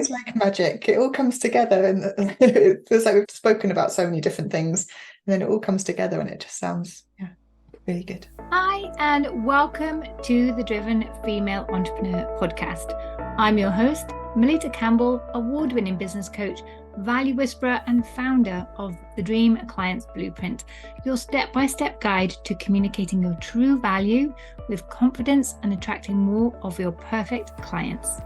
always like magic. It all comes together, and it feels like we've spoken about so many different things, and then it all comes together, and it just sounds, yeah, really good. Hi, and welcome to the Driven Female Entrepreneur podcast. I'm your host, Melitta Campbell, award-winning business coach, value whisperer, and founder of the Dream Clients Blueprint, your step-by-step guide to communicating your true value with confidence and attracting more of your perfect clients.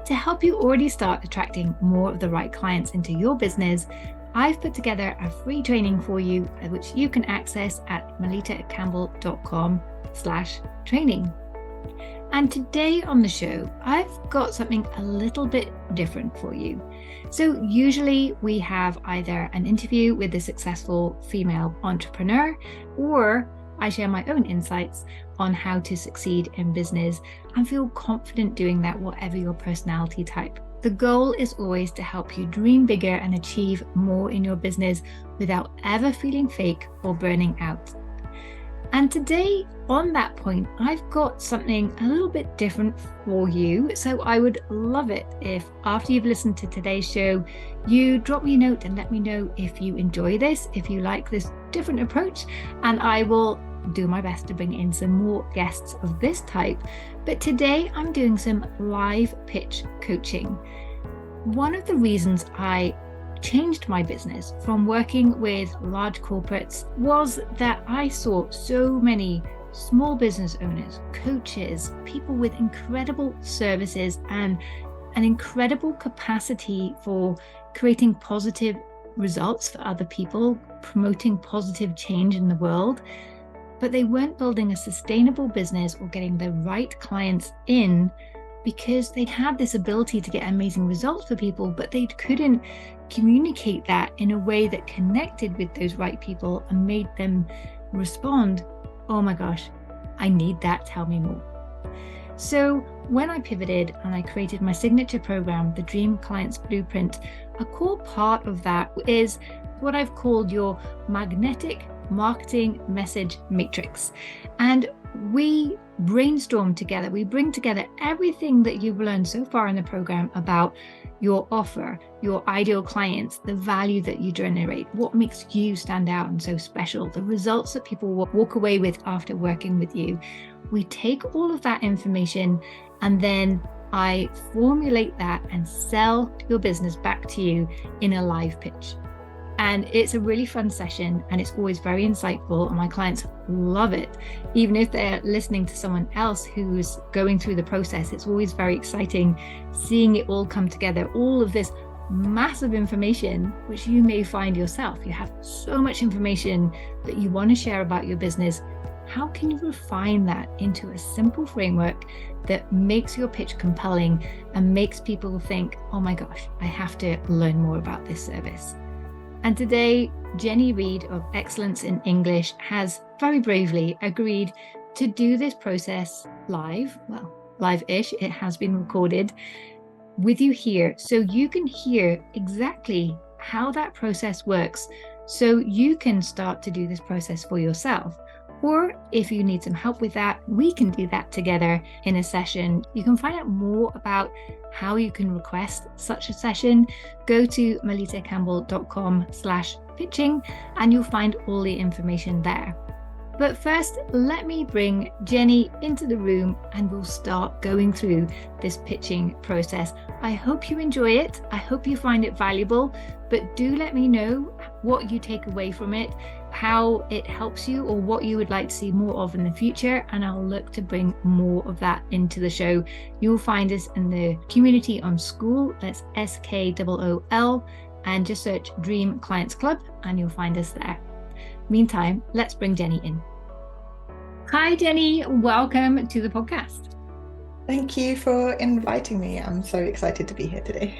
To help you already start attracting more of the right clients into your business, I've put together a free training for you, which you can access at melittacampbell.com/training. And today on the show, I've got something a little bit different for you. So usually we have either an interview with a successful female entrepreneur, or I share my own insights on how to succeed in business and feel confident doing that, whatever your personality type. The goal is always to help you dream bigger and achieve more in your business without ever feeling fake or burning out. And today, on that point, I've got something a little bit different for you. So I would love it if after you've listened to today's show, you drop me a note and let me know if you enjoy this, if you like this different approach, and I will do my best to bring in some more guests of this type. But today I'm doing some live pitch coaching. One of the reasons I changed my business from working with large corporates was that I saw so many small business owners, coaches, people with incredible services and an incredible capacity for creating positive results for other people, promoting positive change in the world. But they weren't building a sustainable business or getting the right clients in because they had this ability to get amazing results for people, but they couldn't communicate that in a way that connected with those right people and made them respond, oh my gosh, I need that, tell me more. So when I pivoted and I created my signature program, the Dream Clients Blueprint, a core part of that is what I've called your magnetic marketing message matrix. And we brainstorm together, we bring together everything that you've learned so far in the program about your offer, your ideal clients, the value that you generate, what makes you stand out and so special, the results that people will walk away with after working with you. We take all of that information and then I formulate that and sell your business back to you in a live pitch. And it's a really fun session and it's always very insightful and my clients love it. Even if they're listening to someone else who's going through the process, it's always very exciting seeing it all come together. All of this massive information, which you may find yourself. You have so much information that you want to share about your business. How can you refine that into a simple framework that makes your pitch compelling and makes people think, oh my gosh, I have to learn more about this service? And today, Jennie Reed of Excellence in English has very bravely agreed to do this process live, well, live-ish, it has been recorded with you here. So you can hear exactly how that process works. So you can start to do this process for yourself. Or if you need some help with that, we can do that together in a session. You can find out more about how you can request such a session. Go to melittacampbell.com/pitching and you'll find all the information there. But first, let me bring Jennie into the room and we'll start going through this pitching process. I hope you enjoy it. I hope you find it valuable, but do let me know what you take away from it, how it helps you, or what you would like to see more of in the future, and I'll look to bring more of that into the show. You'll find us in the community on School, that's SKOOL, and just search Dream Clients Club and you'll find us there. Meantime, let's bring Jennie in. Hi Jennie, welcome to the podcast. Thank you for inviting me. I'm so excited to be here today.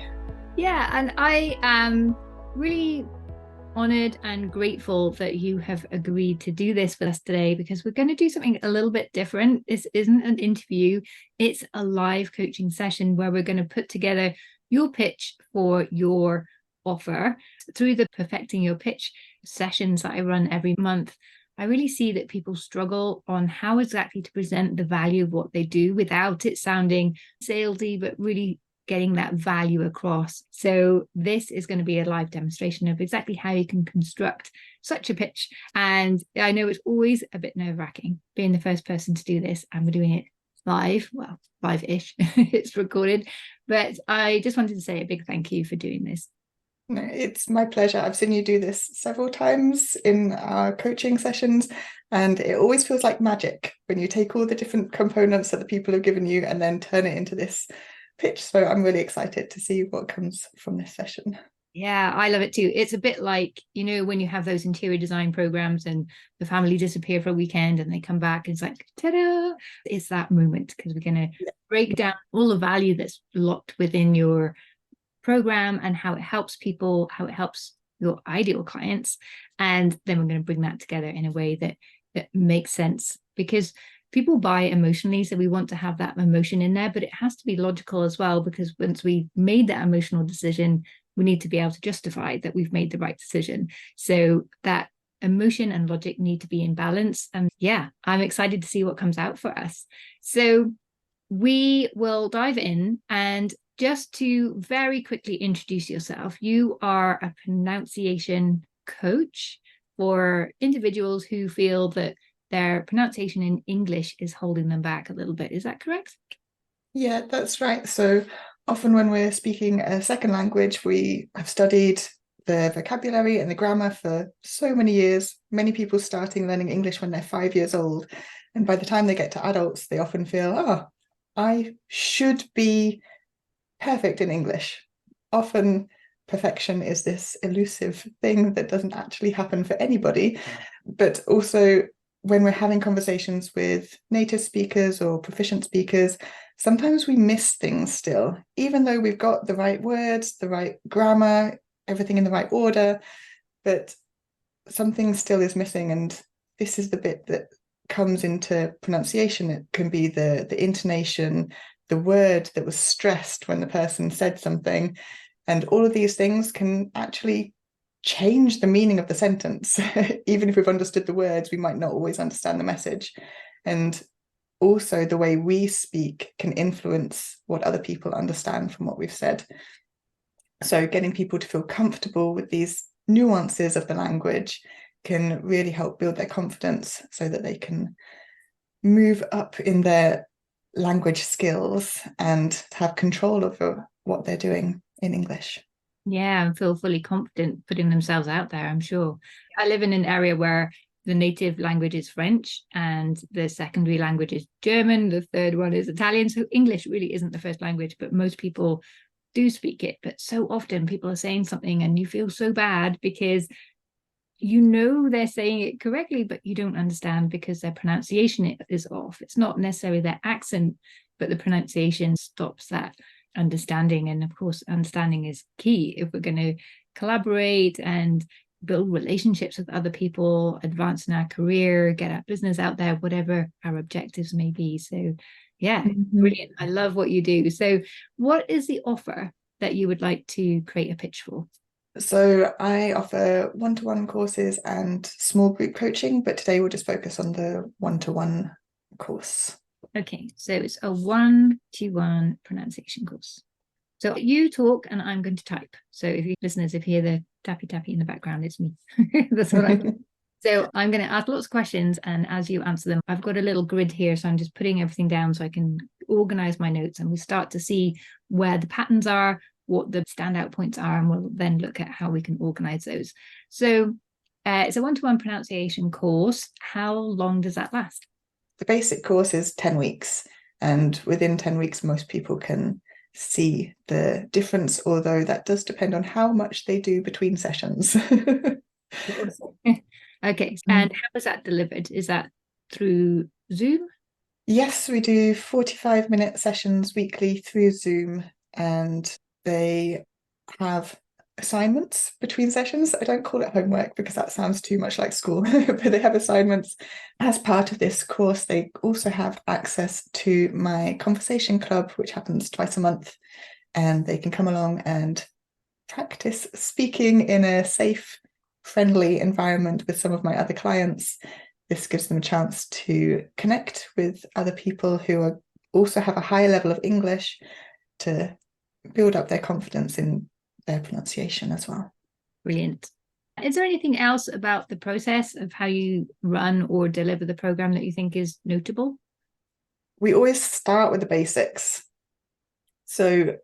Yeah, and I am really honored and grateful that you have agreed to do this with us today, because we're going to do something a little bit different. This isn't an interview, it's a live coaching session where we're going to put together your pitch for your offer. Through the Perfecting Your Pitch sessions that I run every month, I really see that people struggle on how exactly to present the value of what they do without it sounding salesy, but really getting that value across. So this is going to be a live demonstration of exactly how you can construct such a pitch. And I know it's always a bit nerve-wracking being the first person to do this, and we're doing it live, well, live-ish, it's recorded. But I just wanted to say a big thank you for doing this. No, it's my pleasure. I've seen you do this several times in our coaching sessions, and it always feels like magic when you take all the different components that the people have given you and then turn it into this pitch. So I'm really excited to see what comes from this session. Yeah, I love it too. It's a bit like, you know, when you have those interior design programs and the family disappear for a weekend and they come back, and it's like, ta-da! It's that moment, because we're going to break down all the value that's locked within your program and how it helps people, how it helps your ideal clients. And then we're going to bring that together in a way that makes sense, because people buy emotionally. So we want to have that emotion in there, but it has to be logical as well, because once we made that emotional decision, we need to be able to justify that we've made the right decision. So that emotion and logic need to be in balance. And yeah, I'm excited to see what comes out for us. So we will dive in, and just to very quickly introduce yourself, you are a pronunciation coach for individuals who feel that their pronunciation in English is holding them back a little bit. Is that correct? Yeah, that's right. So often when we're speaking a second language, we have studied the vocabulary and the grammar for so many years. Many people starting learning English when they're 5 years old. And by the time they get to adults, they often feel, oh, I should be perfect in English. Often perfection is this elusive thing that doesn't actually happen for anybody. But also when we're having conversations with native speakers or proficient speakers, sometimes we miss things still, even though we've got the right words, the right grammar, everything in the right order, but something still is missing. And this is the bit that comes into pronunciation. It can be the intonation, the word that was stressed when the person said something. And all of these things can actually change the meaning of the sentence. Even if we've understood the words, we might not always understand the message. And also the way we speak can influence what other people understand from what we've said. So getting people to feel comfortable with these nuances of the language can really help build their confidence so that they can move up in their language skills and have control over what they're doing in English. Yeah, and feel fully confident putting themselves out there, I'm sure. I live in an area where the native language is French and the secondary language is German. The third one is Italian. So English really isn't the first language, but most people do speak it. But so often people are saying something and you feel so bad because you know they're saying it correctly, but you don't understand because their pronunciation is off. It's not necessarily their accent, but the pronunciation stops that understanding. And of course, understanding is key if we're going to collaborate and build relationships with other people, advance in our career, get our business out there, whatever our objectives may be. So yeah, brilliant. I love what you do. So what is the offer that you would like to create a pitch for? So I offer one-to-one courses and small group coaching, but today we'll just focus on the one-to-one course. Okay, so it's a 1-to-1 pronunciation course. So you talk and I'm going to type. So if you listeners, if you hear the tappy tappy in the background, it's me. That's what I'm doing. So I'm going to ask lots of questions, and as you answer them, I've got a little grid here. So I'm just putting everything down so I can organize my notes, and we start to see where the patterns are, what the standout points are, and we'll then look at how we can organize those. So it's a one-to-one pronunciation course. How long does that last? The basic course is 10 weeks, and within 10 weeks, most people can see the difference, although that does depend on how much they do between sessions. Okay, and how is that delivered? Is that through Zoom? Yes, we do 45-minute sessions weekly through Zoom, and they have assignments between sessions. I don't call it homework because that sounds too much like school, but they have assignments. As part of this course, they also have access to my conversation club, which happens twice a month, and they can come along and practice speaking in a safe, friendly environment with some of my other clients. This gives them a chance to connect with other people who also have a higher level of English, to build up their confidence in their pronunciation as well. Brilliant. Is there anything else about the process of how you run or deliver the program that you think is notable? We always start with the basics. So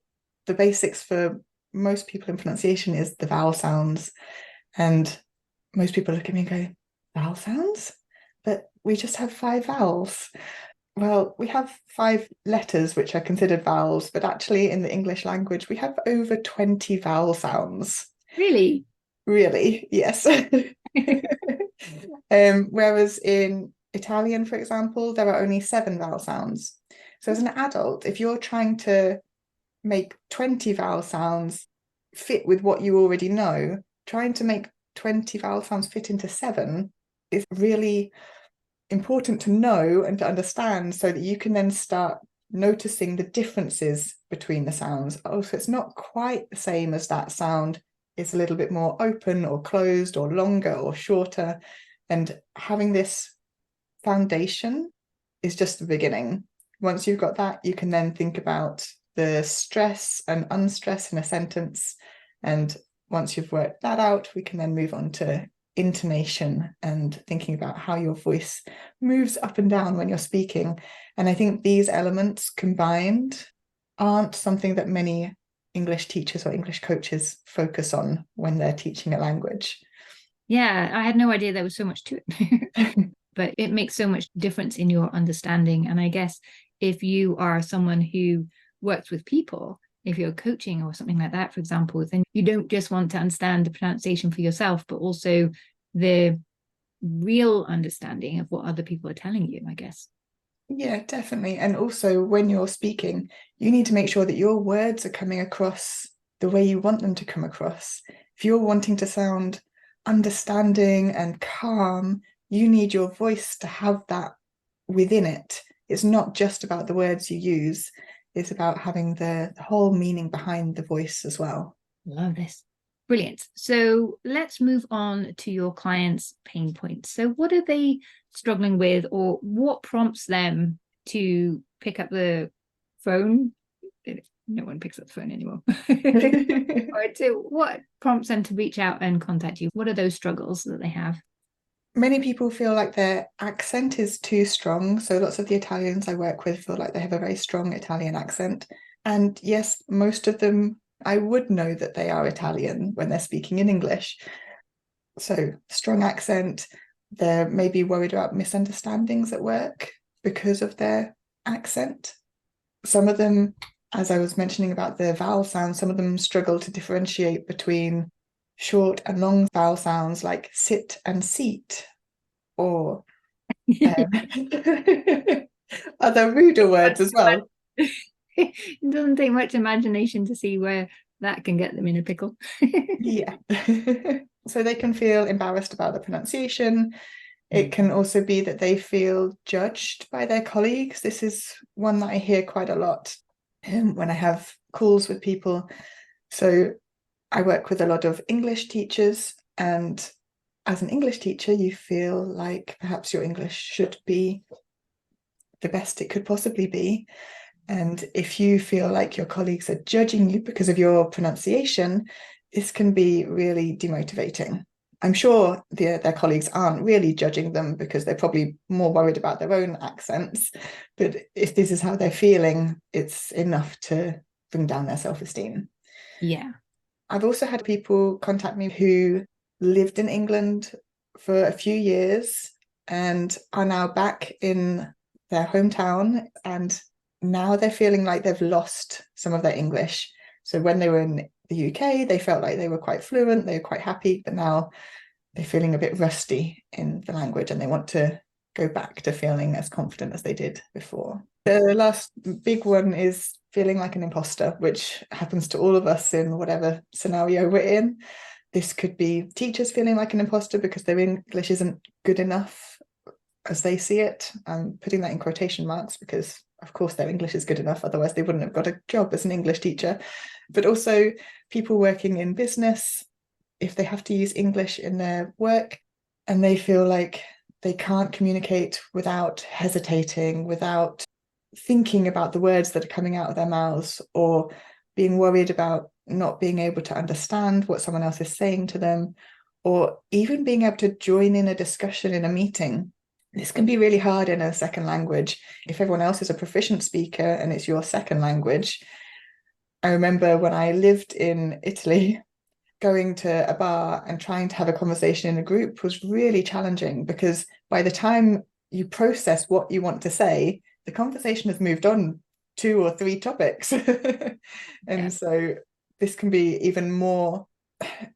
the basics for most people in pronunciation is the vowel sounds. And most people look at me and go, vowel sounds? But we just have 5 vowels. Well, we have 5 letters which are considered vowels, but actually in the English language, we have over 20 vowel sounds. Really? Really, yes. Whereas in Italian, for example, there are only 7 vowel sounds. So as an adult, if you're trying to make 20 vowel sounds fit with what you already know, trying to make 20 vowel sounds fit into 7 is really important to know and to understand, so that you can then start noticing the differences between the sounds. Oh, so it's not quite the same as that sound. It's a little bit more open or closed or longer or shorter. And having this foundation is just the beginning. Once you've got that, you can then think about the stress and unstress in a sentence. And once you've worked that out, we can then move on to intonation and thinking about how your voice moves up and down when you're speaking. And I think these elements combined aren't something that many English teachers or English coaches focus on when they're teaching a language. Yeah, I had no idea there was so much to it. But it makes so much difference in your understanding. And I guess if you are someone who works with people, if you're coaching or something like that, for example, then you don't just want to understand the pronunciation for yourself, but also the real understanding of what other people are telling you, I guess. Yeah, definitely. And also when you're speaking, you need to make sure that your words are coming across the way you want them to come across. If you're wanting to sound understanding and calm, you need your voice to have that within it. It's not just about the words you use. It's about having the whole meaning behind the voice as well. Love this. Brilliant. So let's move on to your clients' pain points. So what are they struggling with, or what prompts them to pick up the phone? No one picks up the phone anymore. Or what prompts them to reach out and contact you? What are those struggles that they have? Many people feel like their accent is too strong. So lots of the Italians I work with feel like they have a very strong Italian accent. And yes, most of them, I would know that they are Italian when they're speaking in English. So strong accent, they're maybe worried about misunderstandings at work because of their accent. Some of them, as I was mentioning about the vowel sounds, some of them struggle to differentiate between short and long vowel sounds like sit and seat, or other ruder words as well. It doesn't take much imagination to see where that can get them in a pickle. Yeah. So they can feel embarrassed about the pronunciation. It can also be that they feel judged by their colleagues. This is one that I hear quite a lot when I have calls with people. So I work with a lot of English teachers, and as an English teacher, you feel like perhaps your English should be the best it could possibly be. And if you feel like your colleagues are judging you because of your pronunciation, this can be really demotivating. I'm sure their colleagues aren't really judging them because they're probably more worried about their own accents. But if this is how they're feeling, it's enough to bring down their self-esteem. Yeah. I've also had people contact me who lived in England for a few years and are now back in their hometown, and now they're feeling like they've lost some of their English. So when they were in the UK, they felt like they were quite fluent, they were quite happy, but now they're feeling a bit rusty in the language and they want to go back to feeling as confident as they did before. The last big one is feeling like an imposter, which happens to all of us in whatever scenario we're in. This could be teachers feeling like an imposter because their English isn't good enough as they see it. I'm putting that in quotation marks because, of course, their English is good enough. Otherwise, they wouldn't have got a job as an English teacher. But also people working in business, if they have to use English in their work and they feel like they can't communicate without hesitating, without thinking about the words that are coming out of their mouths, or being worried about not being able to understand what someone else is saying to them, or even being able to join in a discussion in a meeting. This can be really hard in a second language. If everyone else is a proficient speaker and it's your second language. I remember when I lived in Italy, going to a bar and trying to have a conversation in a group was really challenging, because by the time you process what you want to say, the conversation has moved on 2 or 3 topics. So this can be even more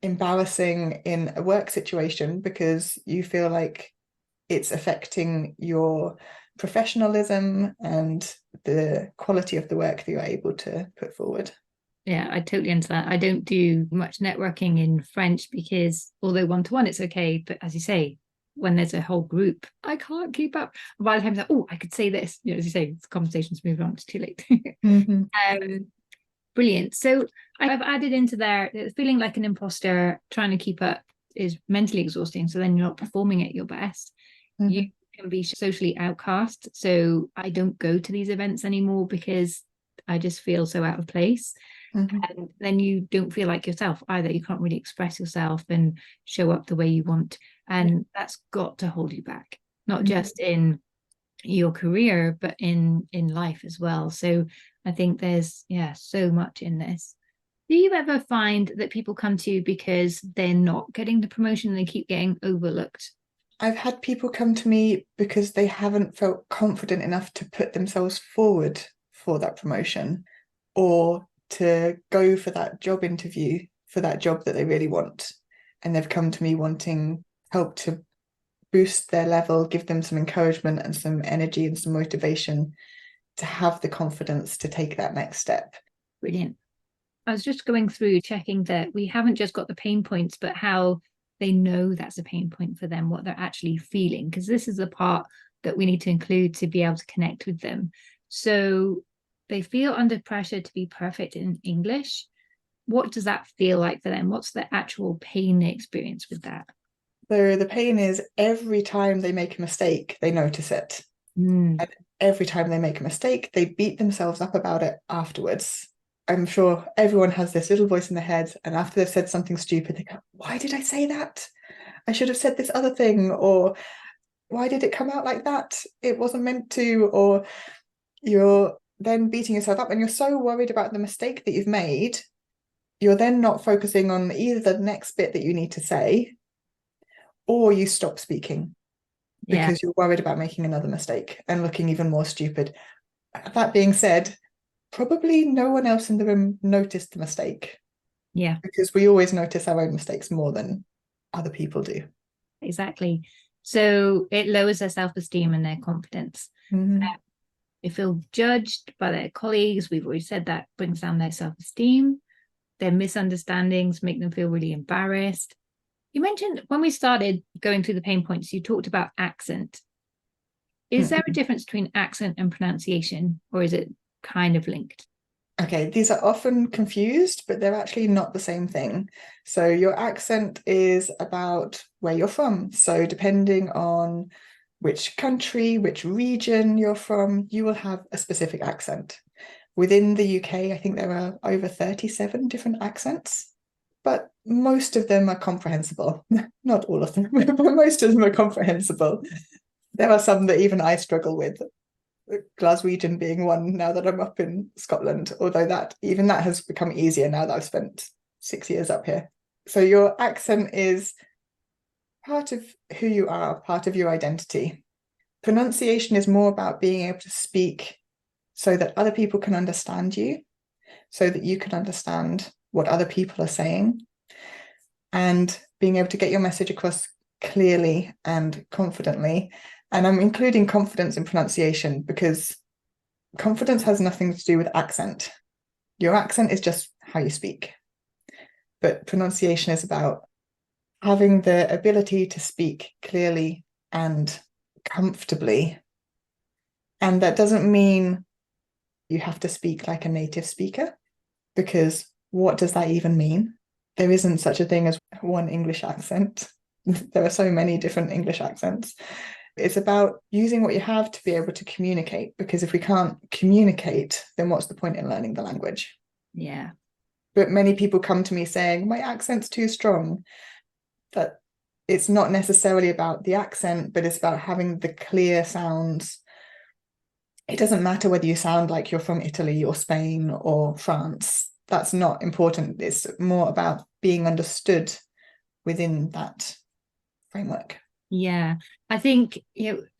embarrassing in a work situation, because you feel like it's affecting your professionalism and the quality of the work that you're able to put forward. Yeah, I totally understand. I don't do much networking in French because although one-to-one it's okay, but as you say, when there's a whole group, I can't keep up. By the time it's like, oh, I could say this, as you say, the conversation's moving on, it's too late. Brilliant. So I've added into there that feeling like an imposter, trying to keep up is mentally exhausting. So then you're not performing at your best. You can be socially outcast. So I don't go to these events anymore because I just feel so out of place. And then you don't feel like yourself either. You can't really express yourself and show up the way you want. And that's got to hold you back, not just in your career, but in life as well. So I think there's, so much in this. Do you ever find that people come to you because they're not getting the promotion and they keep getting overlooked? I've had people come to me because they haven't felt confident enough to put themselves forward for that promotion, or to go for that job interview for that job that they really want. And they've come to me wanting help to boost their level, give them some encouragement and some energy and some motivation to have the confidence to take that next step. Brilliant. I was just going through checking that we haven't just got the pain points, but how they know that's a pain point for them, what they're actually feeling, because this is the part that we need to include to be able to connect with them. So they feel under pressure to be perfect in English. What does that feel like for them? What's the actual pain they experience with that? So the pain is every time they make a mistake, they notice it. And every time they make a mistake, they beat themselves up about it afterwards. I'm sure everyone has this little voice in their head, and after they've said something stupid, they go, why did I say that? I should have said this other thing, or why did it come out like that? It wasn't meant to. Or you're then beating yourself up and you're so worried about the mistake that you've made, you're then not focusing on either the next bit that you need to say, or you stop speaking because you're worried about making another mistake and looking even more stupid. That being said, probably no one else in the room noticed the mistake. Because we always notice our own mistakes more than other people do. Exactly. So it lowers their self-esteem and their confidence. They feel judged by their colleagues. We've already said that brings down their self-esteem. Their misunderstandings make them feel really embarrassed. You mentioned when we started going through the pain points, you talked about accent. Is there a difference between accent and pronunciation, or is it kind of linked? Okay, these are often confused, but they're actually not the same thing. So your accent is about where you're from. So depending on which country, which region you're from, you will have a specific accent. Within the UK, I think there are over 37 different accents, but most of them are comprehensible. Not all of them, but most of them are comprehensible. There are some that even I struggle with, Glaswegian being one now that I'm up in Scotland, although that has become easier now that I've spent 6 years up here. So your accent is part of who you are, part of your identity. Pronunciation is more about being able to speak so that other people can understand you, so that you can understand what other people are saying, and being able to get your message across clearly and confidently. And I'm including confidence in pronunciation because confidence has nothing to do with accent. Your accent is just how you speak. But pronunciation is about having the ability to speak clearly and comfortably. And that doesn't mean you have to speak like a native speaker, because what does that even mean? There isn't such a thing as one English accent. There are so many different English accents. It's about using what you have to be able to communicate, because if we can't communicate, then what's the point in learning the language? Yeah. But many people come to me saying, my accent's too strong. That it's not necessarily about the accent, but it's about having the clear sounds. It doesn't matter whether you sound like you're from Italy or Spain or France. That's not important. It's more about being understood within that framework. Yeah, I think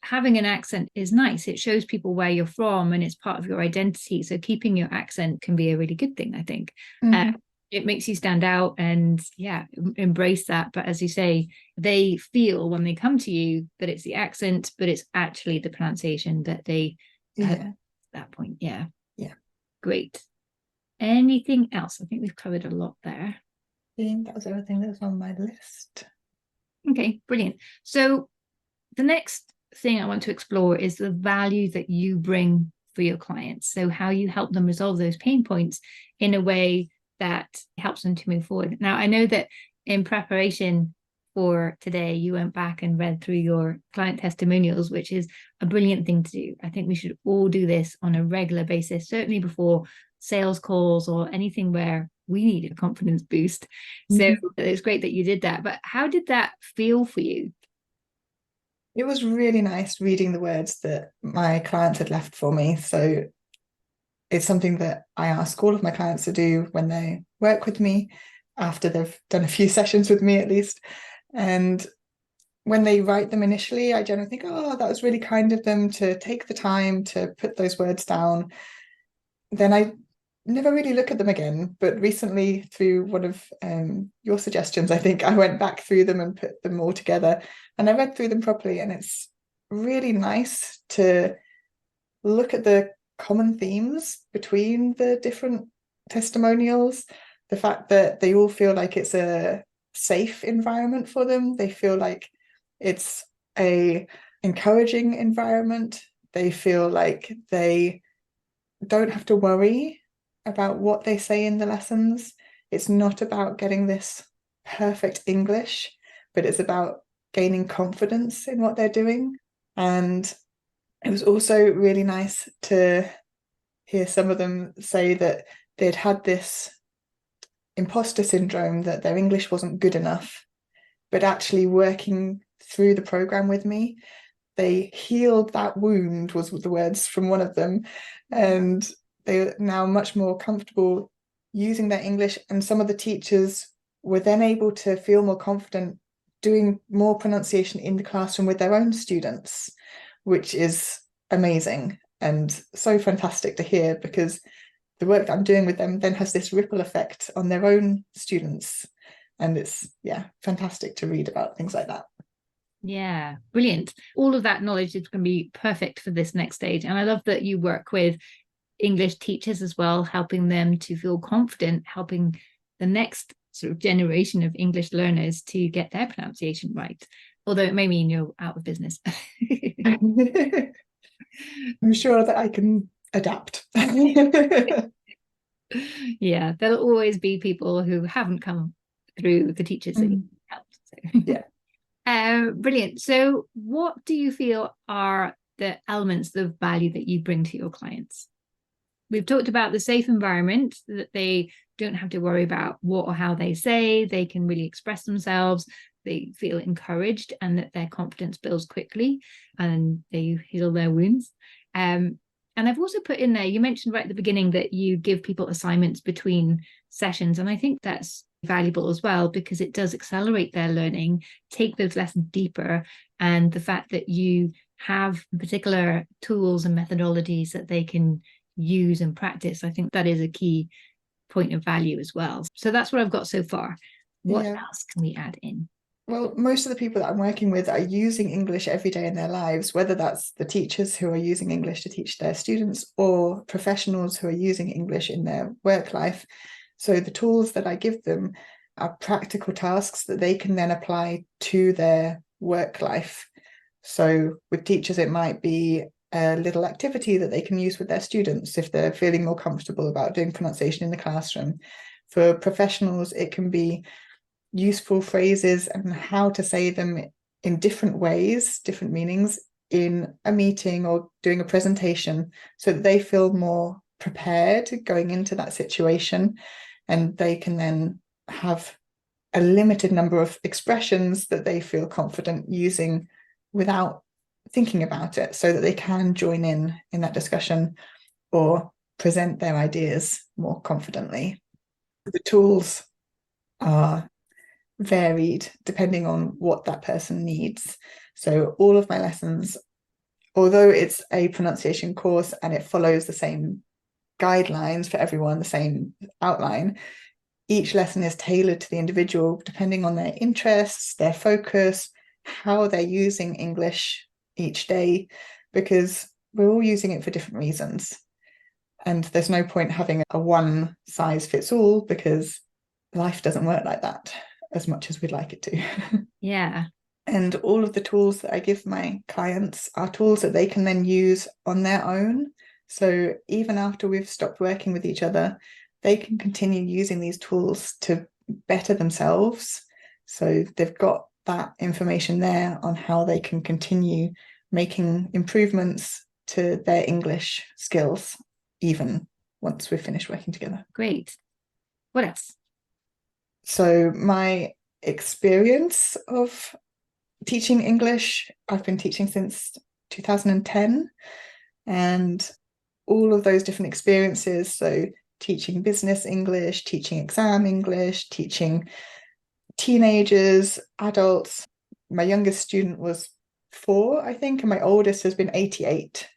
having an accent is nice. It shows people where you're from and it's part of your identity. So keeping your accent can be a really good thing, I think. Mm-hmm. It makes you stand out and embrace that. But as you say, they feel when they come to you that it's the accent, but it's actually the pronunciation that they have at that point. Yeah. Yeah. Great. Anything else? I think we've covered a lot there. I think that was everything that was on my list. Okay, brilliant. So the next thing I want to explore is the value that you bring for your clients. So how you help them resolve those pain points in a way that helps them to move forward. Now, I know that in preparation for today, you went back and read through your client testimonials, which is a brilliant thing to do. I think we should all do this on a regular basis, certainly before sales calls or anything where we need a confidence boost. So it's great that you did that. But how did that feel for you? It was really nice reading the words that my clients had left for me. So it's something that I ask all of my clients to do when they work with me, after they've done a few sessions with me at least. And when they write them initially, I generally think, oh, that was really kind of them to take the time to put those words down. Then I never really look at them again. But recently, through one of your suggestions, I think I went back through them and put them all together. And I read through them properly. And it's really nice to look at the common themes between the different testimonials. The fact that they all feel like it's a safe environment for them. They feel like it's a encouraging environment. They feel like they don't have to worry about what they say in the lessons. It's not about getting this perfect English, but it's about gaining confidence in what they're doing. And it was also really nice to hear some of them say that they'd had this imposter syndrome, that their English wasn't good enough, but actually working through the program with me, they healed that wound, was the words from one of them, and they're now much more comfortable using their English. And some of the teachers were then able to feel more confident doing more pronunciation in the classroom with their own students, which is amazing and so fantastic to hear, because the work that I'm doing with them then has this ripple effect on their own students. And it's, fantastic to read about things like that. Yeah, brilliant. All of that knowledge is going to be perfect for this next stage. And I love that you work with English teachers as well, helping them to feel confident, helping the next sort of generation of English learners to get their pronunciation right. Although it may mean you're out of business. I'm sure that I can adapt. Yeah, there'll always be people who haven't come through the teachers that you helped. So. Yeah. Brilliant. So what do you feel are the elements of value that you bring to your clients? We've talked about the safe environment, that they don't have to worry about what or how they say, they can really express themselves, they feel encouraged, and that their confidence builds quickly and they heal their wounds. And I've also put in there, you mentioned right at the beginning that you give people assignments between sessions. And I think that's valuable as well, because it does accelerate their learning, take those lessons deeper. And the fact that you have particular tools and methodologies that they can use and practice, I think that is a key point of value as well. So that's what I've got so far. What else can we add in? Well, most of the people that I'm working with are using English every day in their lives, whether that's the teachers who are using English to teach their students or professionals who are using English in their work life. So the tools that I give them are practical tasks that they can then apply to their work life. So with teachers, it might be a little activity that they can use with their students if they're feeling more comfortable about doing pronunciation in the classroom. For professionals, it can be useful phrases and how to say them in different ways, different meanings in a meeting or doing a presentation, so that they feel more prepared going into that situation, and they can then have a limited number of expressions that they feel confident using without thinking about it, so that they can join in that discussion or present their ideas more confidently. The tools are varied depending on what that person needs. So all of my lessons, although it's a pronunciation course and it follows the same guidelines for everyone, the same outline, each lesson is tailored to the individual depending on their interests, their focus, how they're using English each day, because we're all using it for different reasons. And there's no point having a one size fits all, because life doesn't work like that as much as we'd like it to. Yeah. And all of the tools that I give my clients are tools that they can then use on their own. So even after we've stopped working with each other, they can continue using these tools to better themselves. So they've got that information there on how they can continue making improvements to their English skills, even once we've finished working together. Great. What else? So my experience of teaching English, I've been teaching since 2010, and all of those different experiences, so teaching business English, teaching exam English, teaching teenagers, adults. My youngest student was 4, I think, and my oldest has been 88.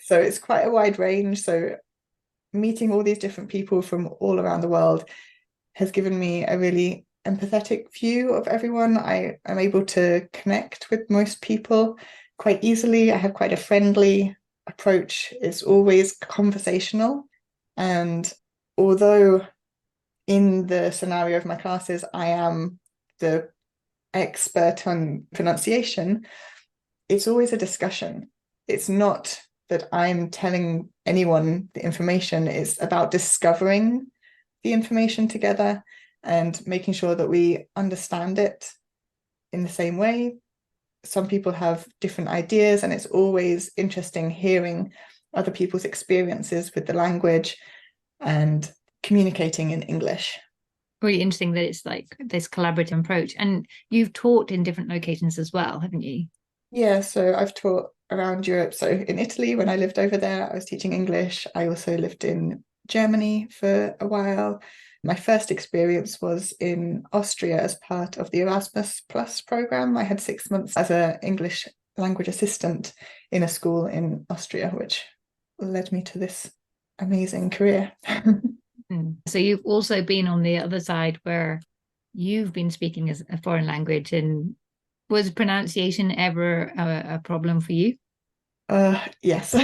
So it's quite a wide range. So meeting all these different people from all around the world has given me a really empathetic view of everyone. I am able to connect with most people quite easily. I have quite a friendly approach. It's always conversational. And although in the scenario of my classes, I am the expert on pronunciation, it's always a discussion. It's not that I'm telling anyone the information. It's about discovering the information together and making sure that we understand it in the same way. Some people have different ideas, and it's always interesting hearing other people's experiences with the language and communicating in English. Really interesting that it's like this collaborative approach. And you've taught in different locations as well, haven't you? Yeah, so I've taught around Europe. So in Italy, when I lived over there, I was teaching English. I also lived in Germany for a while. My first experience was in Austria as part of the Erasmus Plus program. I had 6 months as an English language assistant in a school in Austria, which led me to this amazing career. So you've also been on the other side where you've been speaking as a foreign language, and was pronunciation ever a problem for you? Yes.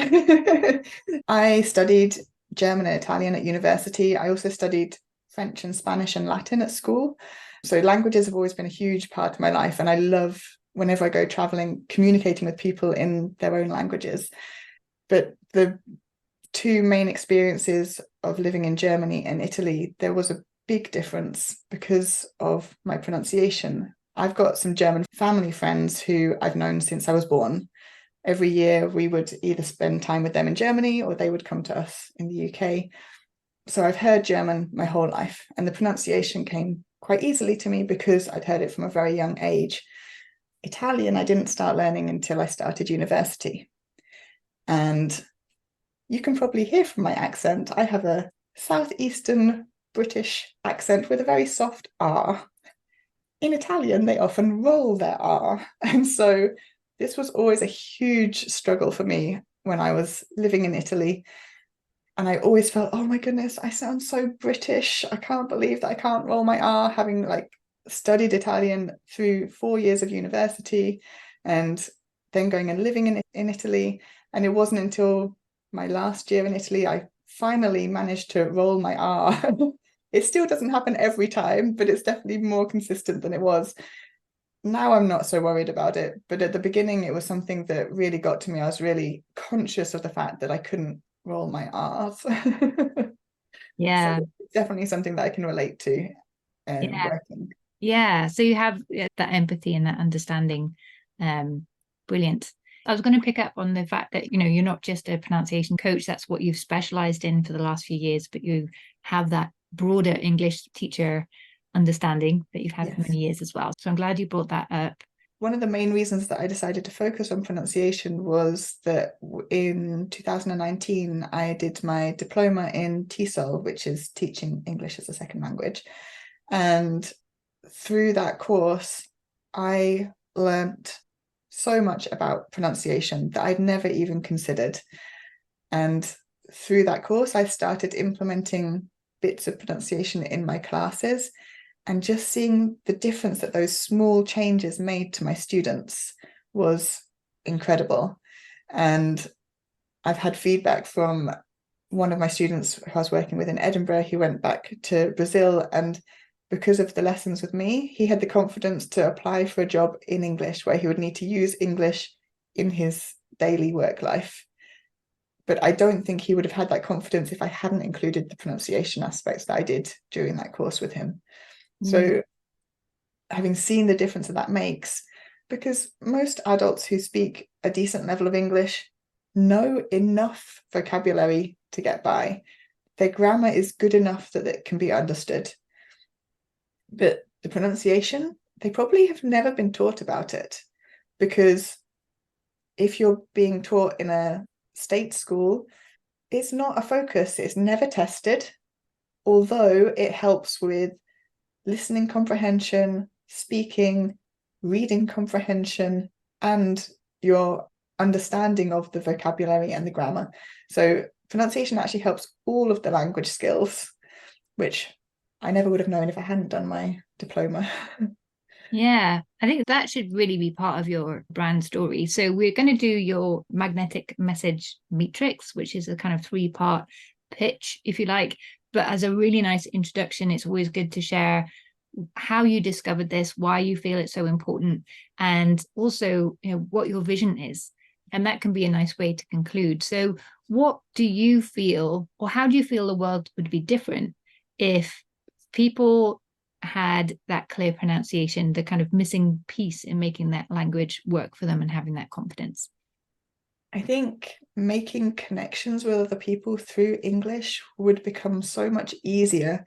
I studied German and Italian at university. I also studied French and Spanish and Latin at school. So languages have always been a huge part of my life. And I love, whenever I go traveling, communicating with people in their own languages. But the 2 main experiences of living in Germany and Italy, there was a big difference because of my pronunciation. I've got some German family friends who I've known since I was born. Every year we would either spend time with them in Germany or they would come to us in the UK. So I've heard German my whole life, and the pronunciation came quite easily to me because I'd heard it from a very young age. Italian, I didn't start learning until I started university. And you can probably hear from my accent, I have a southeastern British accent with a very soft R. In Italian, they often roll their R. And so this was always a huge struggle for me when I was living in Italy. And I always felt, oh my goodness, I sound so British. I can't believe that I can't roll my R, having like studied Italian through 4 years of university and then going and living in Italy. And it wasn't until my last year in Italy, I finally managed to roll my R. It still doesn't happen every time, but it's definitely more consistent than it was. Now I'm not so worried about it. But at the beginning, it was something that really got to me. I was really conscious of the fact that I couldn't roll my R's. Yeah. So it's definitely something that I can relate to Yeah. working. Yeah. So you have that empathy and that understanding. Brilliant. I was going to pick up on the fact that, you're not just a pronunciation coach, that's what you've specialized in for the last few years, but you have that broader English teacher understanding that you've had for Yes. many years as well. So I'm glad you brought that up. One of the main reasons that I decided to focus on pronunciation was that in 2019, I did my diploma in TESOL, which is Teaching English as a Second Language. And through that course, I learnt so much about pronunciation that I'd never even considered. And through that course, I started implementing bits of pronunciation in my classes, and just seeing the difference that those small changes made to my students was incredible. And I've had feedback from one of my students who I was working with in Edinburgh, who went back to Brazil, and because of the lessons with me, he had the confidence to apply for a job in English where he would need to use English in his daily work life. But I don't think he would have had that confidence if I hadn't included the pronunciation aspects that I did during that course with him. So having seen the difference that makes, because most adults who speak a decent level of English know enough vocabulary to get by. Their grammar is good enough that it can be understood. But the pronunciation, they probably have never been taught about it, because if you're being taught in a state school, it's not a focus, it's never tested, although it helps with listening comprehension, speaking, reading comprehension, and your understanding of the vocabulary and the grammar. So pronunciation actually helps all of the language skills, which I never would have known if I hadn't done my diploma. Yeah, I think that should really be part of your brand story. So we're going to do your magnetic message matrix, which is a kind of 3-part pitch, if you like. But as a really nice introduction, it's always good to share how you discovered this, why you feel it's so important, and also, what your vision is. And that can be a nice way to conclude. So what do you feel, or how do you feel the world would be different if people had that clear pronunciation, the kind of missing piece in making that language work for them and having that confidence? I think making connections with other people through English would become so much easier.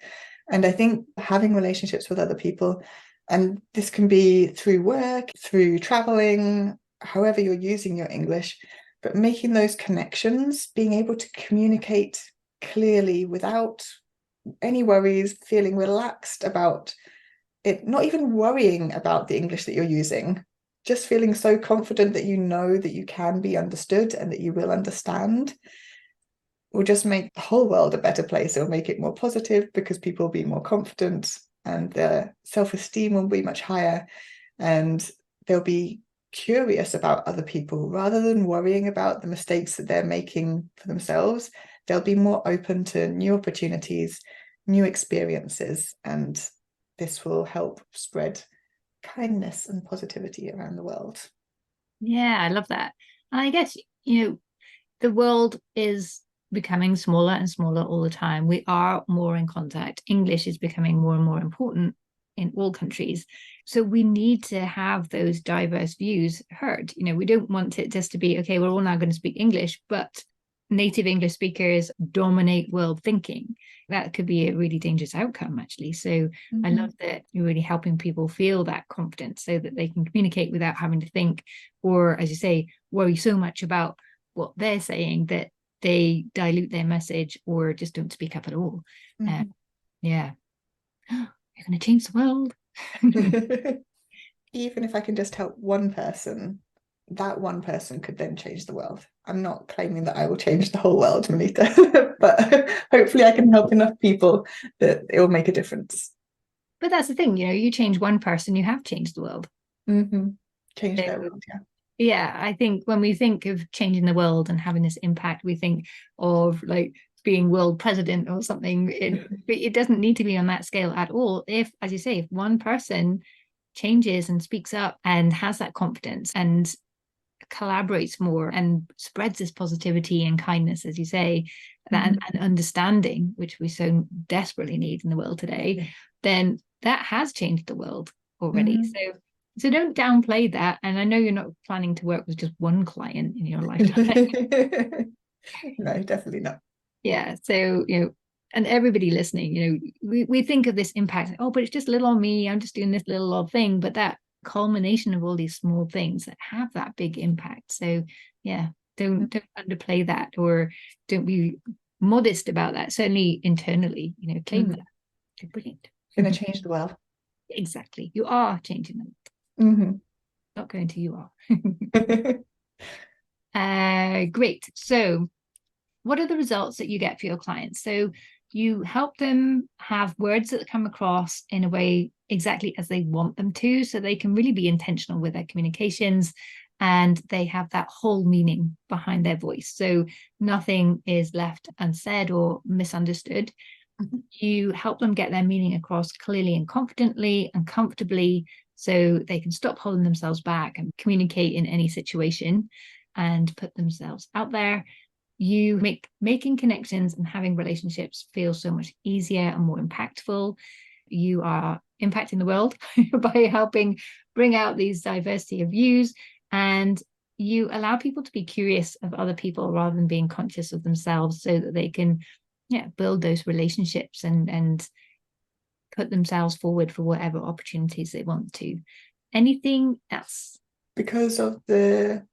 And I think having relationships with other people, and this can be through work, through traveling, however you're using your English, but making those connections, being able to communicate clearly without any worries, feeling relaxed about it, not even worrying about the English that you're using, just feeling so confident that you know that you can be understood and that you will understand, will just make the whole world a better place. It'll make it more positive because people will be more confident and their self-esteem will be much higher, and they'll be curious about other people rather than worrying about the mistakes that they're making for themselves. They'll be more open to new opportunities, new experiences, and this will help spread kindness and positivity around the world. Yeah, I love that. And I guess, the world is becoming smaller and smaller all the time. We are more in contact. English is becoming more and more important in all countries. So we need to have those diverse views heard. We don't want it just to be, okay, we're all now going to speak English, but native English speakers dominate world thinking. That could be a really dangerous outcome, actually. So I love that you're really helping people feel that confidence so that they can communicate without having to think, or, as you say, worry so much about what they're saying that they dilute their message or just don't speak up at all. Yeah. You're going to change the world. Even if I can just help one person, that one person could then change the world. I'm not claiming that I will change the whole world, Melitta, but hopefully I can help enough people that it will make a difference. But that's the thing, you change one person, you have changed the world. Change their world, yeah. Yeah, I think when we think of changing the world and having this impact, we think of like being world president or something. It doesn't need to be on that scale at all. If, as you say, if one person changes and speaks up and has that confidence and collaborates more and spreads this positivity and kindness, as you say, and understanding, which we so desperately need in the world today, then that has changed the world already. So So don't downplay that. And I know you're not planning to work with just one client in your lifetime. No, definitely not. Yeah. So, and everybody listening, we think of this impact, oh, but it's just little on me. I'm just doing this little odd thing. But that culmination of all these small things that have that big impact. So yeah, don't underplay that, or don't be modest about that. Certainly internally, claim that. You're brilliant. Going to change the world. Exactly. You are changing them. Not going to, you are. Great. So what are the results that you get for your clients? So you help them have words that come across in a way exactly as they want them to, so they can really be intentional with their communications and they have that whole meaning behind their voice. So nothing is left unsaid or misunderstood. You help them get their meaning across clearly and confidently and comfortably, so they can stop holding themselves back and communicate in any situation and put themselves out there. You make making connections and having relationships feel so much easier and more impactful. You are impacting the world by helping bring out these diversity of views, and you allow people to be curious of other people rather than being conscious of themselves, so that they can build those relationships and put themselves forward for whatever opportunities they want to. Anything else? Because of the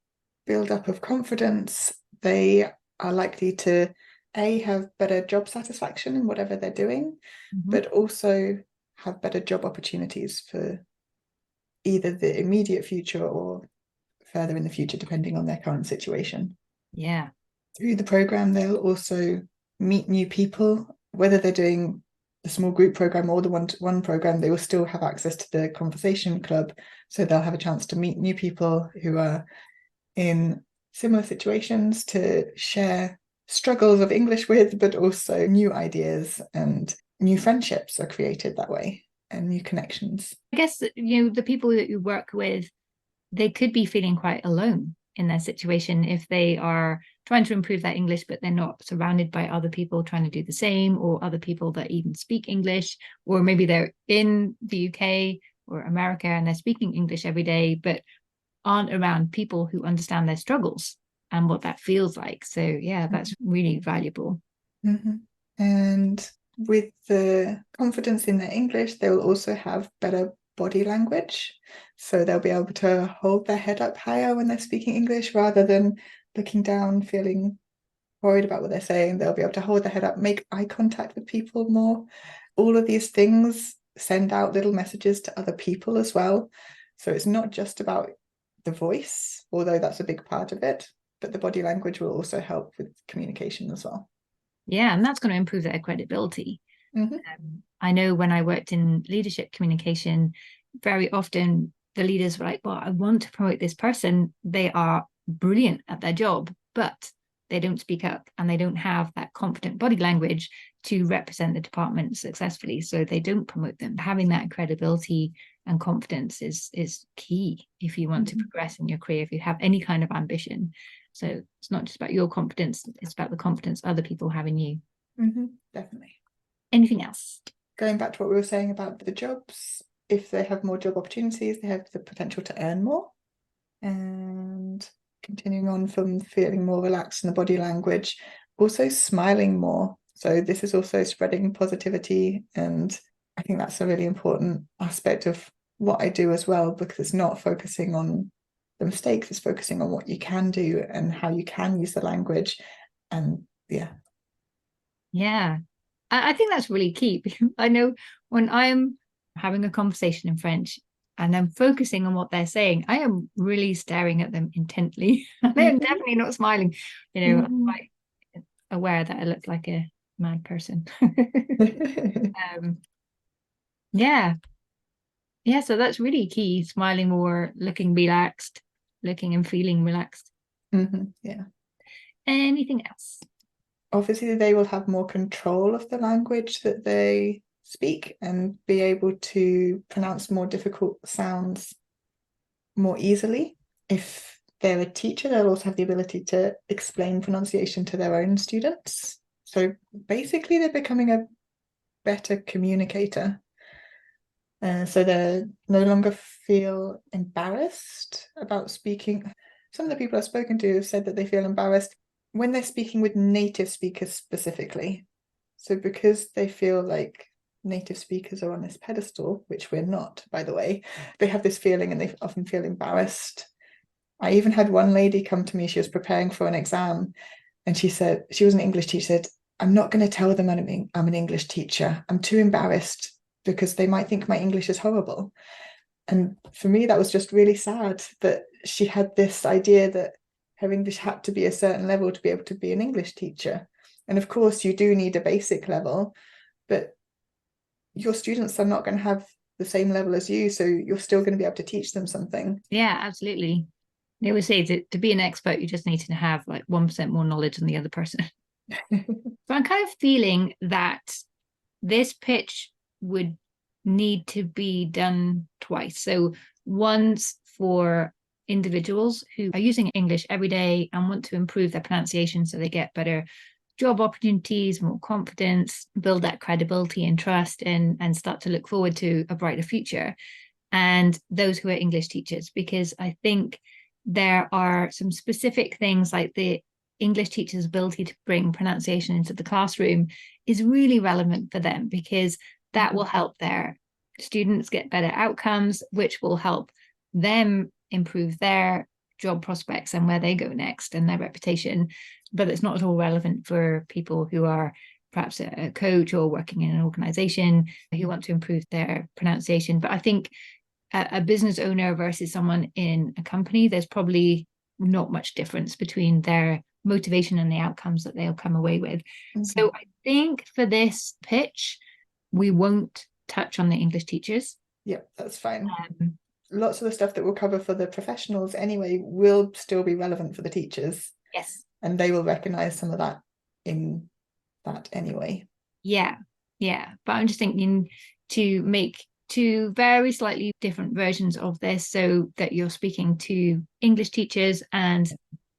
build-up of confidence, they are likely to have better job satisfaction in whatever they're doing, but also have better job opportunities for either the immediate future or further in the future, depending on their current situation. Yeah. Through the program, they'll also meet new people, whether they're doing the small group program or the one-to-one program. They will still have access to the conversation club, so they'll have a chance to meet new people who are in similar situations, to share struggles of English with, but also new ideas, and new friendships are created that way, and new connections. I guess, the people that you work with, they could be feeling quite alone in their situation if they are trying to improve their English, but they're not surrounded by other people trying to do the same, or other people that even speak English, or maybe they're in the UK or America and they're speaking English every day, but aren't around people who understand their struggles and what that feels like. So yeah, that's really valuable. And with the confidence in their English, they will also have better body language. So they'll be able to hold their head up higher when they're speaking English, rather than looking down, feeling worried about what they're saying. They'll be able to hold their head up, make eye contact with people more. All of these things send out little messages to other people as well. So it's not just about the voice, although that's a big part of it, but the body language will also help with communication as well. Yeah, and that's going to improve their credibility. I know when I worked in leadership communication, very often the leaders were like, well, I want to promote this person. They are brilliant at their job, but they don't speak up and they don't have that confident body language to represent the department successfully. So they don't promote them. Having that credibility and confidence is key if you want to progress in your career, if you have any kind of ambition. So it's not just about your confidence, it's about the confidence other people have in you. Definitely. Anything else? Going back to what we were saying about the jobs, if they have more job opportunities, they have the potential to earn more. And continuing on from feeling more relaxed in the body language, also smiling more. So this is also spreading positivity, and I think that's a really important aspect of what I do as well, because it's not focusing on the mistakes, it's focusing on what you can do and how you can use the language. And yeah, I think that's really key. I know when I'm having a conversation in French and I'm focusing on what they're saying, I am really staring at them intently. I am definitely not smiling. I'm quite aware that I look like a mad person. Yeah. Yeah, so that's really key. Smiling more, looking relaxed, looking and feeling relaxed. Yeah. Anything else? Obviously, they will have more control of the language that they speak and be able to pronounce more difficult sounds more easily. If they're a teacher, they'll also have the ability to explain pronunciation to their own students. So basically, they're becoming a better communicator. So they no longer feel embarrassed about speaking. Some of the people I've spoken to have said that they feel embarrassed when they're speaking with native speakers specifically. So because they feel like native speakers are on this pedestal, which we're not, by the way, they have this feeling and they often feel embarrassed. I even had one lady come to me, she was preparing for an exam, and she said, she was an English teacher, said, I'm not going to tell them I'm an English teacher. I'm too embarrassed because they might think my English is horrible. And for me, that was just really sad that she had this idea that her English had to be a certain level to be able to be an English teacher. And of course, you do need a basic level, but your students are not going to have the same level as you. So you're still going to be able to teach them something. Yeah, absolutely. They always say to be an expert, you just need to have like 1% more knowledge than the other person. So I'm kind of feeling that this pitch would need to be done twice. So once for individuals who are using English every day and want to improve their pronunciation so they get better job opportunities, more confidence, build that credibility and trust, and start to look forward to a brighter future. And those who are English teachers, because I think there are some specific things like the English teacher's ability to bring pronunciation into the classroom is really relevant for them, because that will help their students get better outcomes, which will help them improve their job prospects and where they go next and their reputation. But it's not at all relevant for people who are perhaps a coach or working in an organization who want to improve their pronunciation. But I think a business owner versus someone in a company, there's probably not much difference between their motivation and the outcomes that they'll come away with. Mm-hmm. So I think for this pitch, we won't touch on the English teachers. Yep, that's fine. Lots of the stuff that we'll cover for the professionals anyway will still be relevant for the teachers. Yes. And they will recognize some of that in that anyway. Yeah. But I'm just thinking to make two very slightly different versions of this so that you're speaking to English teachers and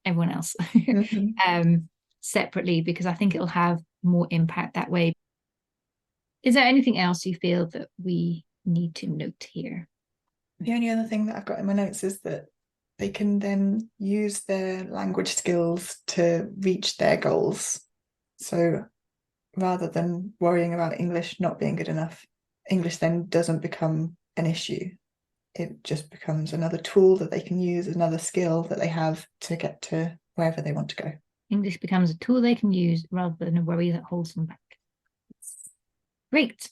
everyone else separately, because I think it'll have more impact that way. Is there anything else you feel that we need to note here? The only other thing that I've got in my notes is that they can then use their language skills to reach their goals. So rather than worrying about English not being good enough, English then doesn't become an issue. It just becomes another tool that they can use, another skill that they have to get to wherever they want to go. English becomes a tool they can use rather than a worry that holds them back. Great.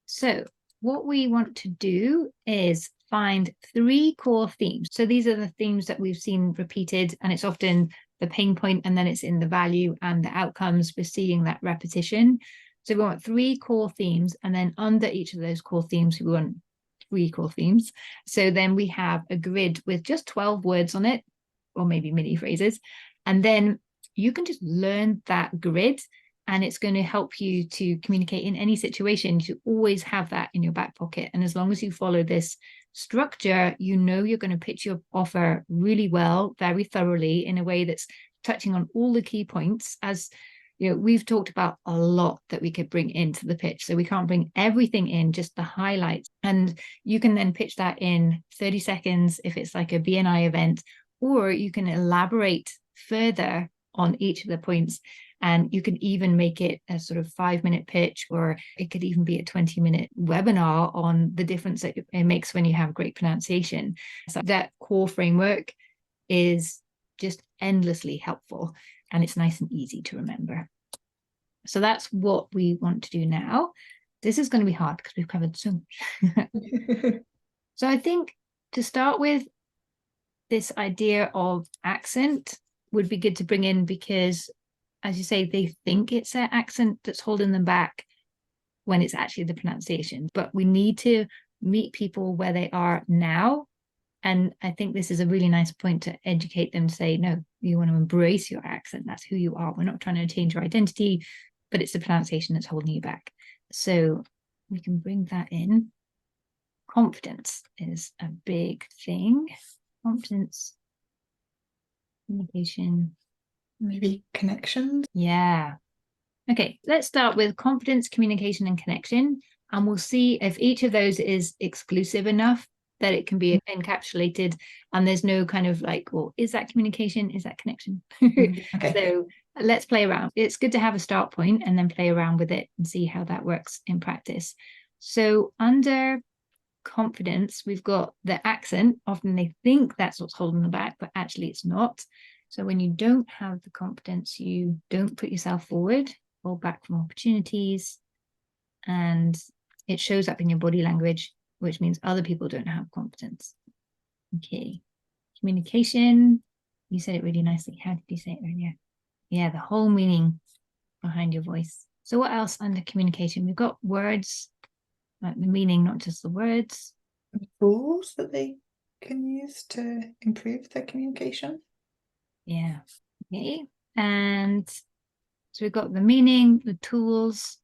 So what we want to do is find 3 core themes. So these are the themes that we've seen repeated, and it's often the pain point, and then it's in the value and the outcomes. We're seeing that repetition. So we want 3 core themes, and then under each of those core themes, we want 3 core themes. So then we have a grid with just 12 words on it, or maybe mini phrases. And then you can just learn that grid, and it's going to help you to communicate in any situation. You always have that in your back pocket. And as long as you follow this structure, you know you're going to pitch your offer really well, very thoroughly, in a way that's touching on all the key points. As you know, we've talked about a lot that we could bring into the pitch. So we can't bring everything in, just the highlights. And you can then pitch that in 30 seconds if it's like a BNI event, or you can elaborate further on each of the points. And you can even make it a sort of 5-minute pitch, or it could even be a 20-minute webinar on the difference that it makes when you have great pronunciation. So that core framework is just endlessly helpful, and it's nice and easy to remember. So that's what we want to do now. This is going to be hard because we've covered so much. So I think to start with, this idea of accent would be good to bring in, because as you say, they think it's their accent that's holding them back when it's actually the pronunciation. But we need to meet people where they are now. And I think this is a really nice point to educate them, to say, no, you want to embrace your accent. That's who you are. We're not trying to change your identity, but it's the pronunciation that's holding you back. So we can bring that in. Confidence is a big thing. Confidence, communication. Maybe connections. Yeah. Okay, let's start with confidence, communication, and connection. And we'll see if each of those is exclusive enough that it can be encapsulated and there's no kind of like, well, is that communication? Is that connection? Okay. So let's play around. It's good to have a start point and then play around with it and see how that works in practice. So under confidence, we've got the accent. Often they think that's what's holding them back, but actually it's not. So when you don't have the confidence, you don't put yourself forward, hold back from opportunities, and it shows up in your body language, which means other people don't have confidence. Okay. Communication. You said it really nicely. How did you say it earlier? Yeah, the whole meaning behind your voice. So what else under communication? We've got words, like the meaning, not just the words. Tools that they can use to improve their communication. Yeah. Okay. And so we've got the meaning, the tools.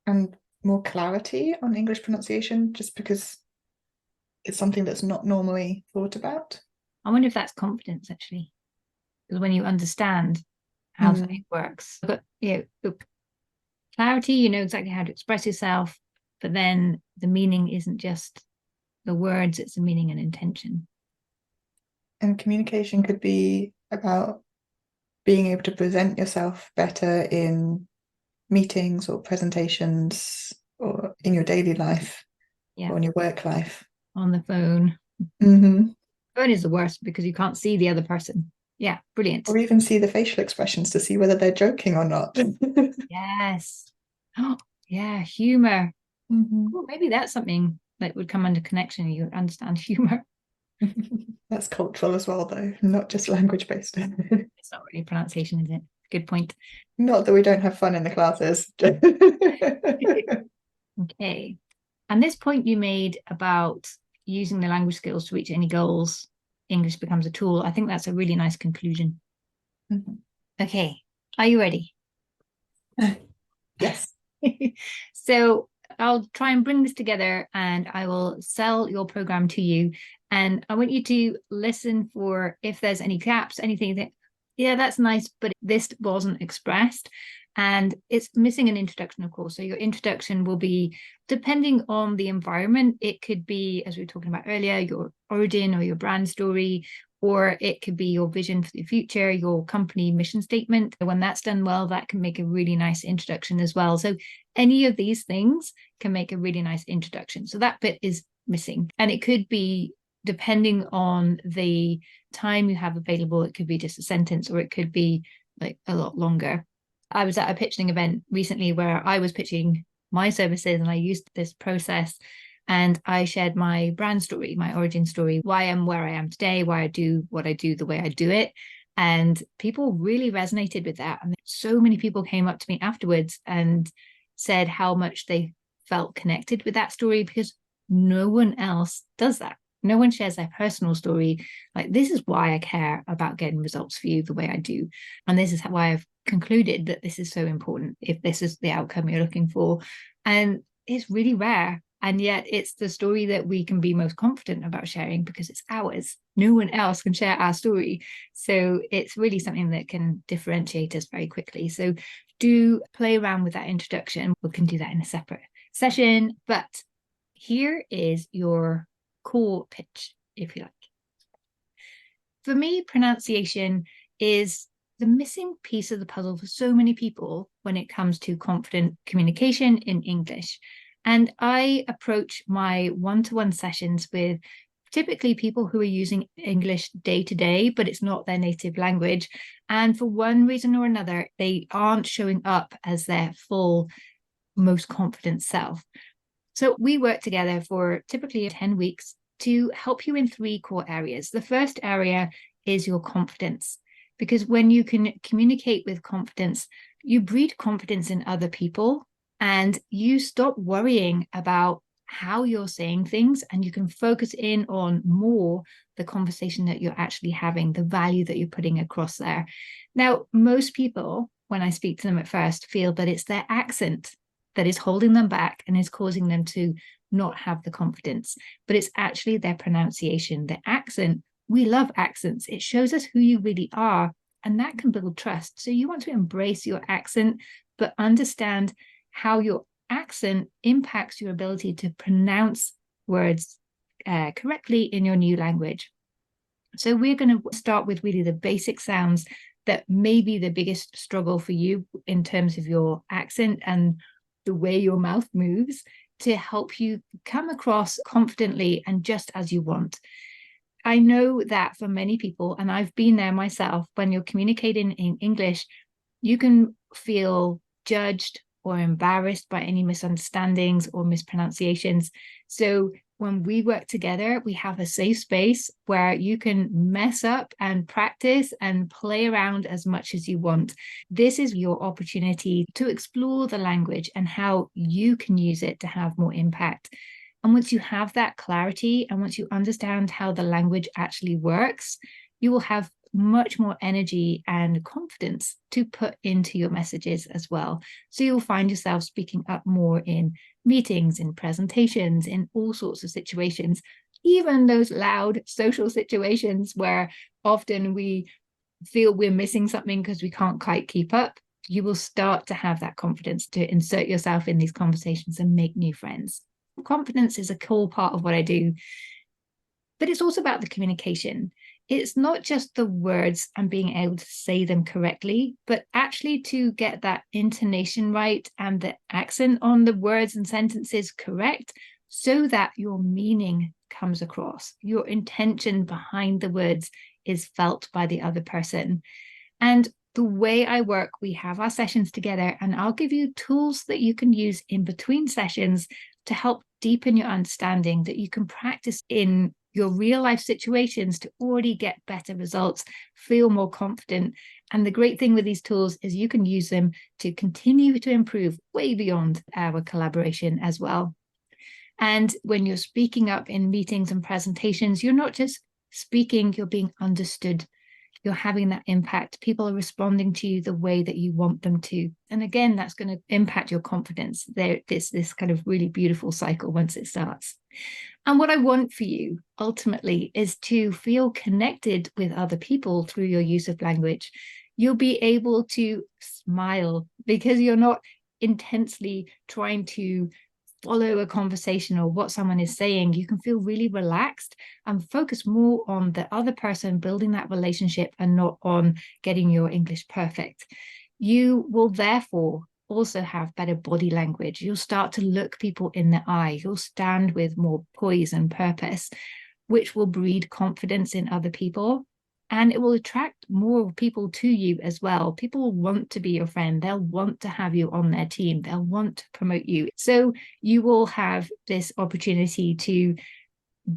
And more clarity on English pronunciation, just because it's something that's not normally thought about. I wonder if that's confidence, actually. Because when you understand how something works. But yeah, clarity, you know exactly how to express yourself, but then the meaning isn't just the words, it's the meaning and intention. And communication could be about being able to present yourself better in meetings or presentations or in your daily life or in your work life. On the phone. Mm-hmm. Phone is the worst because you can't see the other person. Yeah, brilliant. Or even see the facial expressions to see whether they're joking or not. Yes. Oh, yeah, humor. Mm-hmm. Well, maybe that's something that would come under connection. You understand humor. That's cultural as well, though, not just language based. It's not really pronunciation, is it? Good point. Not that we don't have fun in the classes. Okay. And this point you made about using the language skills to reach any goals, English becomes a tool. I think that's a really nice conclusion. Mm-hmm. Okay. Are you ready? Yes. So I'll try and bring this together and I will sell your program to you. And I want you to listen for if there's any gaps, anything that, yeah, that's nice, but this wasn't expressed. And it's missing an introduction, of course. So your introduction will be, depending on the environment, it could be, as we were talking about earlier, your origin or your brand story, or it could be your vision for the future, your company mission statement. When that's done well, that can make a really nice introduction as well. So any of these things can make a really nice introduction. So that bit is missing. And it could be, depending on the time you have available, it could be just a sentence or it could be like a lot longer. I was at a pitching event recently where I was pitching my services and I used this process and I shared my brand story, my origin story, why I'm where I am today, why I do what I do the way I do it. And people really resonated with that. And so many people came up to me afterwards and said how much they felt connected with that story because no one else does that. No one shares their personal story. Like, this is why I care about getting results for you the way I do. And this is why I've concluded that this is so important if this is the outcome you're looking for. And it's really rare. And yet it's the story that we can be most confident about sharing because it's ours. No one else can share our story. So it's really something that can differentiate us very quickly. So do play around with that introduction. We can do that in a separate session. But here is your core pitch, if you like. For me, pronunciation is the missing piece of the puzzle for so many people when it comes to confident communication in English. And I approach my one-to-one sessions with typically people who are using English day to day, but it's not their native language. And for one reason or another, they aren't showing up as their full, most confident self. So we work together for typically 10 weeks to help you in 3 core areas. The first area is your confidence, because when you can communicate with confidence, you breed confidence in other people and you stop worrying about how you're saying things and you can focus in on more the conversation that you're actually having, the value that you're putting across there. Now, most people, when I speak to them at first, feel that it's their accent that is holding them back and is causing them to not have the confidence, but it's actually their pronunciation, the accent. We love accents. It shows us who you really are, and that can build trust. So you want to embrace your accent, but understand how you're accent impacts your ability to pronounce words correctly in your new language. So we're going to start with really the basic sounds that may be the biggest struggle for you in terms of your accent and the way your mouth moves, to help you come across confidently and just as you want. I know that for many people, and I've been there myself, when you're communicating in English, you can feel judged or embarrassed by any misunderstandings or mispronunciations. So when we work together, we have a safe space where you can mess up and practice and play around as much as you want. This is your opportunity to explore the language and how you can use it to have more impact. And once you have that clarity, and once you understand how the language actually works, you will have much more energy and confidence to put into your messages as well. So you'll find yourself speaking up more in meetings, in presentations, in all sorts of situations, even those loud social situations where often we feel we're missing something because we can't quite keep up. You will start to have that confidence to insert yourself in these conversations and make new friends. Confidence is a core part of what I do, but it's also about the communication. It's not just the words and being able to say them correctly, but actually to get that intonation right and the accent on the words and sentences correct, so that your meaning comes across. Your intention behind the words is felt by the other person. And the way I work, we have our sessions together, and I'll give you tools that you can use in between sessions to help deepen your understanding, that you can practice in your real life situations to already get better results, feel more confident. And the great thing with these tools is you can use them to continue to improve way beyond our collaboration as well. And when you're speaking up in meetings and presentations, you're not just speaking, you're being understood. You're having that impact. People are responding to you the way that you want them to. And again, that's going to impact your confidence. This kind of really beautiful cycle once it starts. And what I want for you ultimately is to feel connected with other people through your use of language. You'll be able to smile because you're not intensely trying to follow a conversation or what someone is saying. You can feel really relaxed and focus more on the other person, building that relationship, and not on getting your English perfect. You will therefore also have better body language. You'll start to look people in the eye. You'll stand with more poise and purpose, which will breed confidence in other people. And it will attract more people to you as well. People will want to be your friend. They'll want to have you on their team. They'll want to promote you. So you will have this opportunity to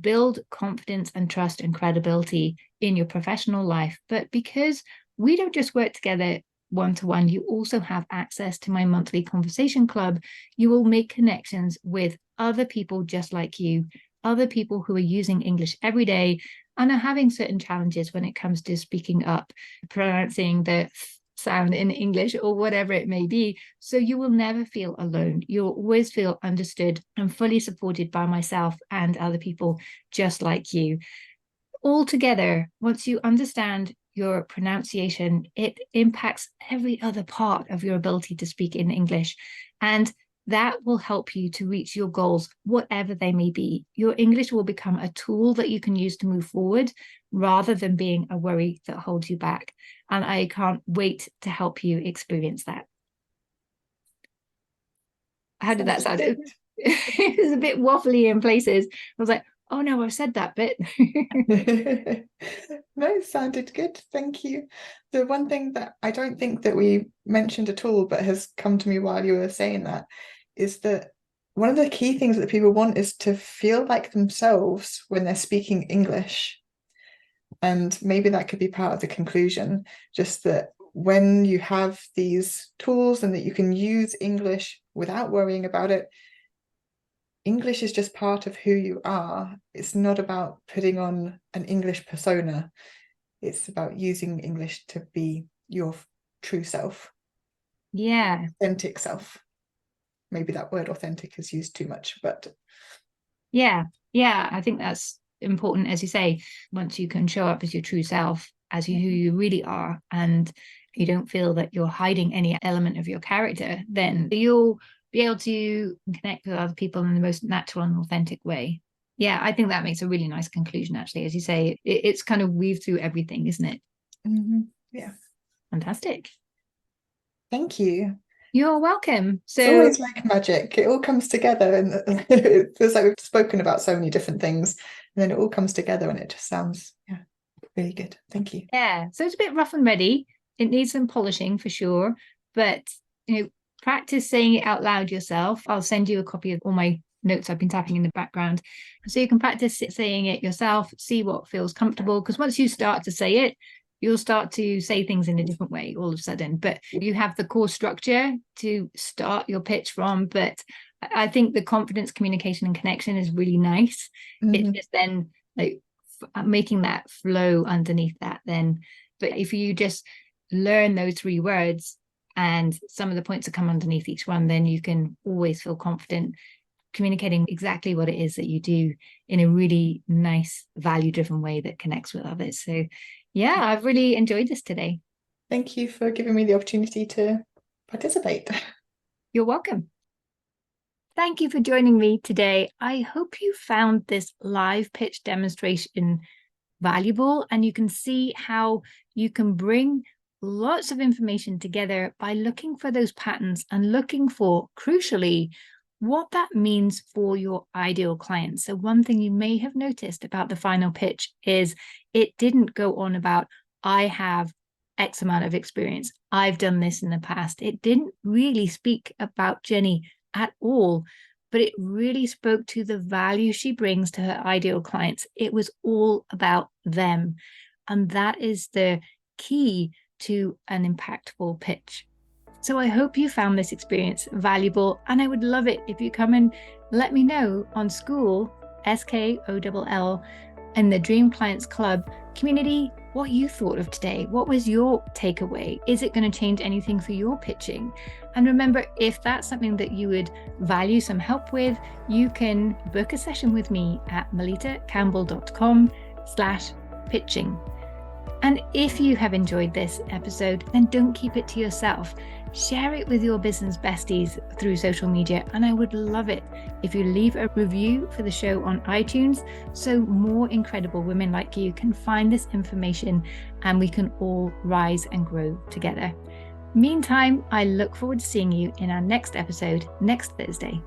build confidence and trust and credibility in your professional life. But because we don't just work together one-to-one, you also have access to my monthly conversation club. You will make connections with other people just like you, other people who are using English every day and are having certain challenges when it comes to speaking up, pronouncing the sound in English or whatever it may be. So you will never feel alone. You'll always feel understood and fully supported by myself and other people just like you. Altogether, once you understand your pronunciation, it impacts every other part of your ability to speak in English. And that will help you to reach your goals, whatever they may be. Your English will become a tool that you can use to move forward rather than being a worry that holds you back. And I can't wait to help you experience that. How did that sound? It was a bit waffly in places. I was like, oh no, I've said that bit. No, it sounded good. Thank you. The one thing that I don't think that we mentioned at all, but has come to me while you were saying that, is that one of the key things that people want is to feel like themselves when they're speaking English. And maybe that could be part of the conclusion, just that when you have these tools and that you can use English without worrying about it, English is just part of who you are. It's not about putting on an English persona. It's about using English to be your true self. Yeah. Authentic self. Maybe that word authentic is used too much, but yeah, I think that's important. As you say, once you can show up as your true self, as who you really are, and you don't feel that you're hiding any element of your character, then you'll be able to connect with other people in the most natural and authentic way. Yeah, I think that makes a really nice conclusion, actually. As you say, it's kind of weaved through everything, isn't it? Yeah. Fantastic. Thank you. You're welcome. It's So, always like magic. It all comes together, and it feels like we've spoken about so many different things, and then it all comes together, and it just sounds really good. Thank you. yeah, so it's a bit rough and ready. It needs some polishing for sure, but practice saying it out loud yourself. I'll send you a copy of all my notes I've been tapping in the background, so you can practice saying it yourself, see what feels comfortable, because once you start to say it, you'll start to say things in a different way all of a sudden, but you have the core structure to start your pitch from. But I think the confidence, communication, and connection is really nice. It's just then like making that flow underneath that then. But if you just learn those 3 words and some of the points that come underneath each one, then you can always feel confident communicating exactly what it is that you do in a really nice, value-driven way that connects with others. So yeah, I've really enjoyed this today. Thank you for giving me the opportunity to participate. You're welcome. Thank you for joining me today. I hope you found this live pitch demonstration valuable, and you can see how you can bring lots of information together by looking for those patterns and looking for, crucially, what that means for your ideal clients. So one thing you may have noticed about the final pitch is it didn't go on about, I have X amount of experience, I've done this in the past. It didn't really speak about Jennie at all, but it really spoke to the value she brings to her ideal clients. It was all about them. And that is the key to an impactful pitch. So I hope you found this experience valuable, and I would love it if you come and let me know on School, SKOLL, in the Dream Clients Club community, what you thought of today. What was your takeaway? Is it going to change anything for your pitching? And remember, if that's something that you would value some help with, you can book a session with me at melittacampbell.com/pitching. And if you have enjoyed this episode, then don't keep it to yourself. Share it with your business besties through social media. And I would love it if you leave a review for the show on iTunes, so more incredible women like you can find this information and we can all rise and grow together. Meantime, I look forward to seeing you in our next episode next Thursday.